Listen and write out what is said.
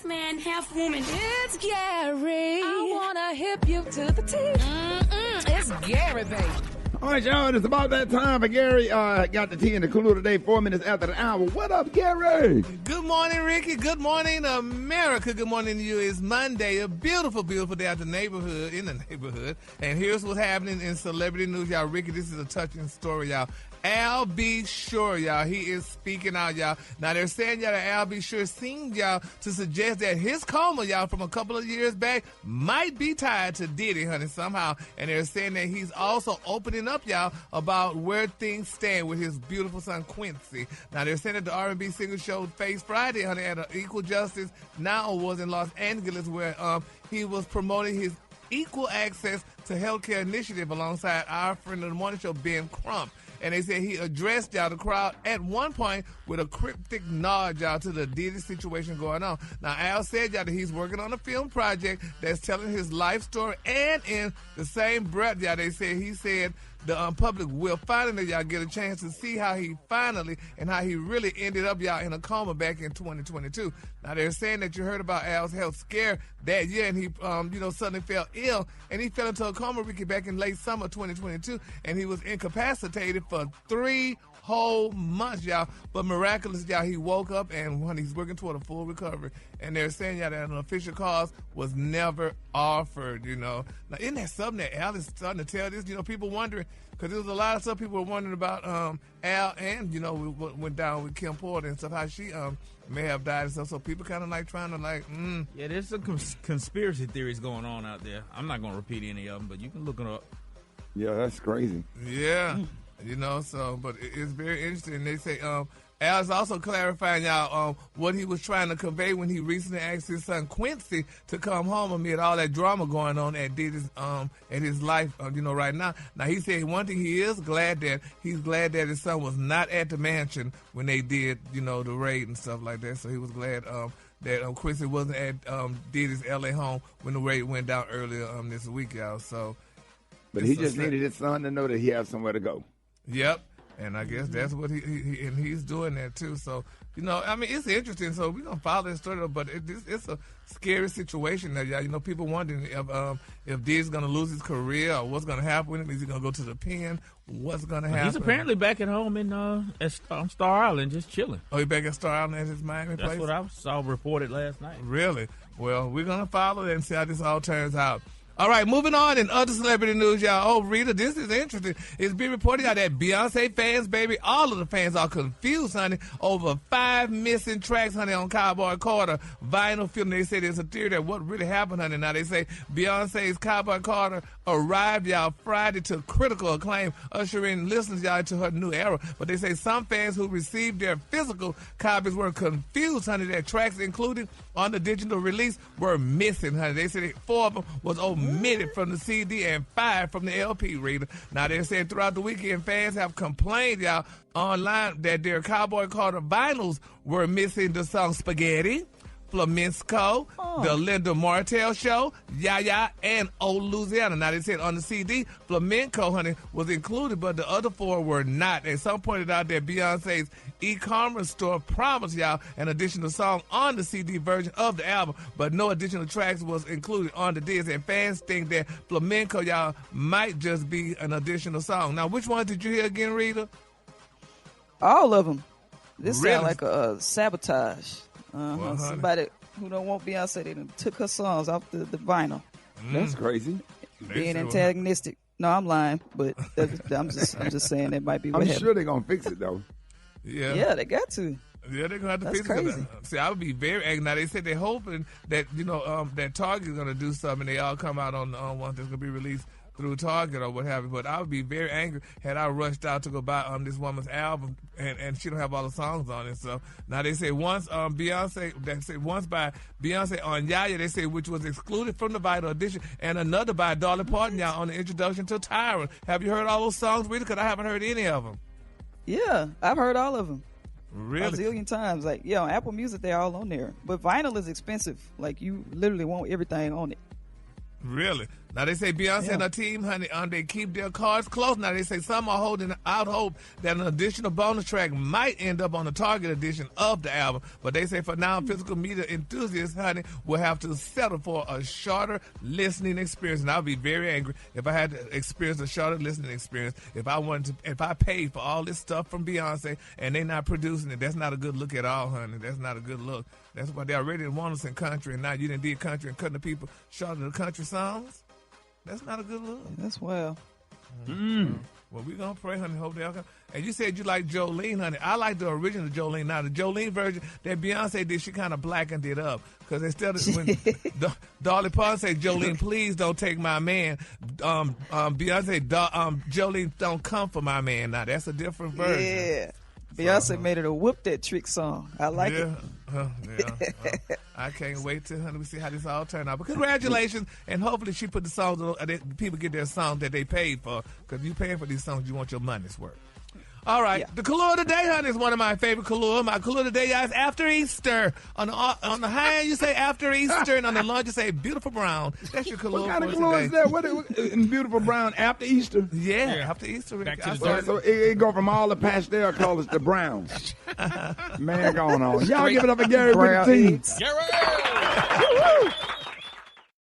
man, half woman. It's Gary. I wanna hip you to the teeth. It's Gary, baby. All right, y'all, it's about that time for Gary. Got the tea in the cooler today, 4 minutes after the hour. What up, Gary? Good morning, Ricky. Good morning, America. Good morning to you. It's Monday, a beautiful, beautiful day in the neighborhood. And here's what's happening in celebrity news, y'all. Ricky, this is a touching story, y'all. Al B. Sure, y'all. He is speaking out, y'all. Now, they're saying, y'all, that Al B. Sure seemed, y'all, to suggest that his coma, y'all, from a couple of years back might be tied to Diddy, honey, somehow. And they're saying that he's also opening up, y'all, about where things stand with his beautiful son, Quincy. Now, they're saying that the R&B singer showed face Friday, honey, at an Equal Justice Now Awards in Los Angeles, where he was promoting his equal access to healthcare initiative alongside our friend of the morning show, Ben Crump. And they said he addressed, y'all, the crowd at one point with a cryptic nod, y'all, to the Diddy situation going on. Now, Al said, y'all, that he's working on a film project that's telling his life story. And in the same breath, y'all, he said the public will finally, y'all, get a chance to see how he finally and how he really ended up, y'all, in a coma back in 2022. Now, they're saying that you heard about Al's health scare that year, and he, suddenly fell ill, and he fell into a coma, Ricky, back in late summer 2022, and he was incapacitated for 3 whole months, y'all. But miraculously, y'all, he woke up, and when he's working toward a full recovery, and they're saying, y'all, that an official cause was never offered, you know. Now, isn't that something that Al is starting to tell this? You know, people wondering, because there was a lot of stuff people were wondering about Al and, you know, what went down with Kim Porter and stuff, how she may have died and stuff. So people kind of like trying to Yeah, there's some conspiracy theories going on out there. I'm not going to repeat any of them, but you can look it up. Yeah, that's crazy. Yeah. You know, so, but it's very interesting. They say Al's also clarifying, y'all, what he was trying to convey when he recently asked his son Quincy to come home amid all that drama going on at Diddy's, in his life, right now. Now, he said one thing, he's glad that his son was not at the mansion when they did, the raid and stuff like that. So he was glad that Quincy wasn't at Diddy's L.A. home when the raid went down earlier this week, y'all. So, but he just needed his son to know that he has somewhere to go. Yep, and I guess that's what he's doing that too. So, it's interesting. So we're gonna follow this story, but it's a scary situation that, y'all. People wondering if Diddy's gonna lose his career or what's gonna happen with him. Is he gonna go to the pen? What's gonna happen? He's apparently back at home on Star Island, just chilling. Oh, he's back at Star Island at his Miami place? That's what I saw reported last night. Really? Well, we're gonna follow it and see how this all turns out. All right, moving on in other celebrity news, y'all. Oh, Rita, this is interesting. It's been reported out that Beyonce fans, baby, all of the fans are confused, honey, over 5 missing tracks, honey, on Cowboy Carter vinyl film. They say there's a theory that what really happened, honey. Now, they say Beyonce's Cowboy Carter arrived, y'all, Friday to critical acclaim, ushering listeners, y'all, into her new era. But they say some fans who received their physical copies were confused, honey, that tracks included on the digital release were missing, honey. They said 4 of them was omitted from the CD and 5 from the LP reader. Now, they're saying throughout the weekend, fans have complained, y'all, online that their Cowboy Carter vinyls were missing the song Spaghetti, Flamenco, the Linda Martell Show, Yaya, and Old Louisiana. Now, they said on the CD, Flamenco, honey, was included, but the other 4 were not. And some pointed out that Beyonce's e-commerce store promised, y'all, an additional song on the CD version of the album, but no additional tracks was included on the disc. And fans think that Flamenco, y'all, might just be an additional song. Now, which one did you hear again, Rita? All of them. This Really? sound like a sabotage. Well, somebody who don't want Beyonce, they done took her songs off the vinyl. That's crazy. Being antagonistic. No, I'm lying, but I'm just saying that might be what I'm happened. sure they're going to fix it, though. Yeah, they got to. Yeah, they're gonna have to That's fix crazy. it. See, I would be very angry. Now they said they're hoping that that Target's gonna do something. They all come out on one that's gonna be released through Target or what have you. But I would be very angry had I rushed out to go buy this woman's album and she don't have all the songs on it. So now they say once Beyonce, they say once by Beyonce on Yaya, they say which was excluded from the Vital Edition, and another by Dolly Parton, y'all, on the introduction to Tyrant. Have you heard all those songs, Rita? Because I haven't heard any of them. Yeah, I've heard all of them. Really? A zillion times. Like, yeah, on Apple Music, they're all on there. But vinyl is expensive. Like, you literally want everything on it. Really? Now, they say Beyonce and her team, honey, they keep their cards close. Now, they say some are holding out hope that an additional bonus track might end up on the Target edition of the album. But they say for now, physical media enthusiasts, honey, will have to settle for a shorter listening experience. And I'll be very angry if I had to experience a shorter listening experience. If I paid for all this stuff from Beyonce and they're not producing it, that's not a good look at all, honey. That's not a good look. That's why they already want us in country, and now you done did country and cutting the people short of the country songs. That's not a good look. That's well. Well, we're going to pray, honey. Hope they all come. And you said you like Jolene, honey. I like the original Jolene. Now, the Jolene version that Beyonce did, she kind of blackened it up. Because instead of when Dolly Parton said, Jolene, please don't take my man, Beyonce, Jolene, don't come for my man. Now, that's a different version. Yeah. Beyonce made it a whoop that trick song. I like it. I can't wait till, honey, we see how this all turn out. But congratulations, and hopefully she put the songs, people get their songs that they paid for, because you paying for these songs, you want your money's worth. All right, The color of the day, honey, is one of my favorite color. My color of the day, guys, after Easter. On the high end, you say after Easter, and on the lunch, you say beautiful brown. That's your color. What kind of color is that? What in beautiful brown after Easter? Yeah, after Easter. Back to the So it go from all the pastel colors to brown. Man, going on. Y'all give it up for Gary with the team. Gary!